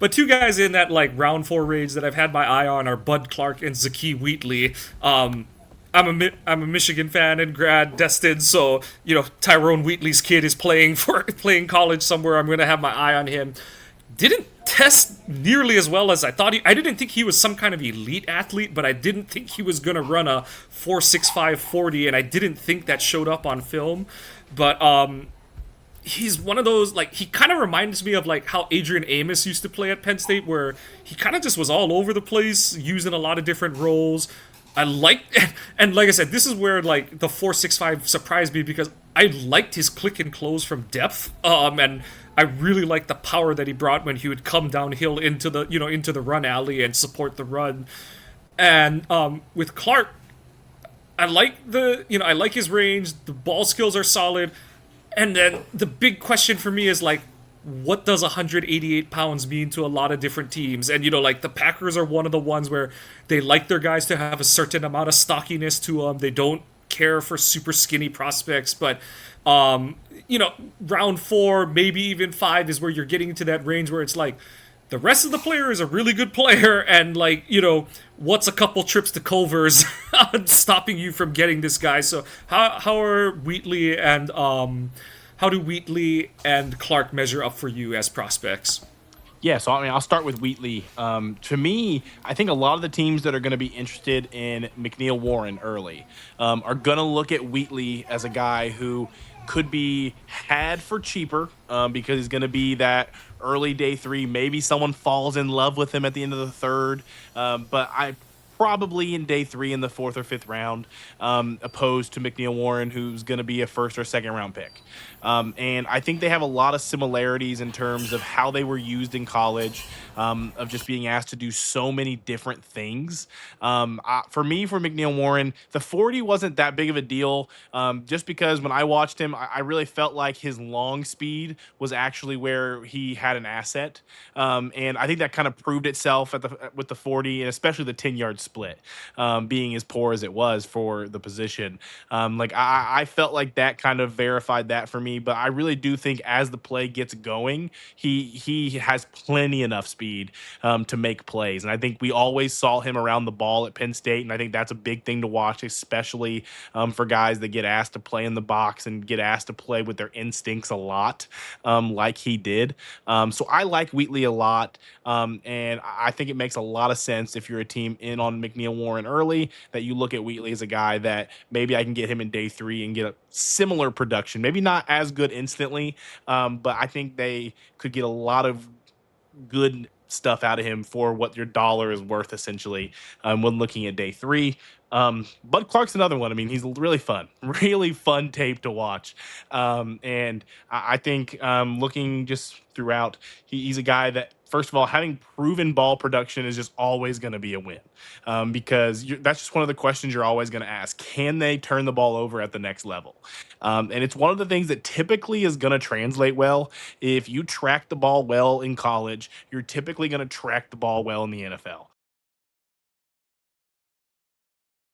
But two guys in that like round four range that I've had my eye on are Bud Clark and Zakee Wheatley. I'm a Michigan fan and grad destined, so Tyrone Wheatley's kid is playing college somewhere. I'm gonna have my eye on him. Didn't test nearly as well as I thought. I didn't think he was some kind of elite athlete, but I didn't think he was gonna run a 4.65 40, and I didn't think that showed up on film. But he's one of those, like, he kind of reminds me of like how Adrian Amos used to play at Penn State, where he kind of just was all over the place, using a lot of different roles. I like, and like I said, this is where like the 4.65 surprised me because I liked his click and close from depth, and I really liked the power that he brought when he would come downhill into the run alley and support the run. And with Clark, I like his range. The ball skills are solid. And then the big question for me is like, what does 188 pounds mean to a lot of different teams? And like the Packers are one of the ones where they like their guys to have a certain amount of stockiness to them. They don't care for super skinny prospects, but round four, maybe even five is where you're getting into that range where it's like the rest of the player is a really good player, and like what's a couple trips to Culver's stopping you from getting this guy? So how are Wheatley and how do Wheatley and Clark measure up for you as prospects? Yeah, so I mean, I'll start with Wheatley. To me, I think a lot of the teams that are going to be interested in McNeil Warren early are going to look at Wheatley as a guy who could be had for cheaper because he's going to be that early day three. Maybe someone falls in love with him at the end of the third, but I probably in day three in the fourth or fifth round, opposed to McNeil Warren, who's going to be a first or second round pick. And I think they have a lot of similarities in terms of how they were used in college, of just being asked to do so many different things. For me, for McNeil Warren, the 40 wasn't that big of a deal, just because when I watched him, I really felt like his long speed was actually where he had an asset. And I think that kind of proved itself with the 40, and especially the 10-yard split, being as poor as it was for the position. I felt like that kind of verified that for me, but I really do think as the play gets going, he has plenty enough speed to make plays. And I think we always saw him around the ball at Penn State, and I think that's a big thing to watch, especially for guys that get asked to play in the box and get asked to play with their instincts a lot, like he did. So I like Wheatley a lot, and I think it makes a lot of sense if you're a team in on McNeil Warren early that you look at Wheatley as a guy that maybe I can get him in day three and get a similar production, maybe not as good instantly, but I think they could get a lot of good stuff out of him for what your dollar is worth, essentially, when looking at day three. Bud Clark's another one. I mean, he's really fun tape to watch. And I think looking just throughout, he's a guy that, first of all, having proven ball production is just always going to be a win, because that's just one of the questions you're always going to ask. Can they turn the ball over at the next level? And it's one of the things that typically is going to translate well. If you track the ball well in college, you're typically going to track the ball well in the NFL.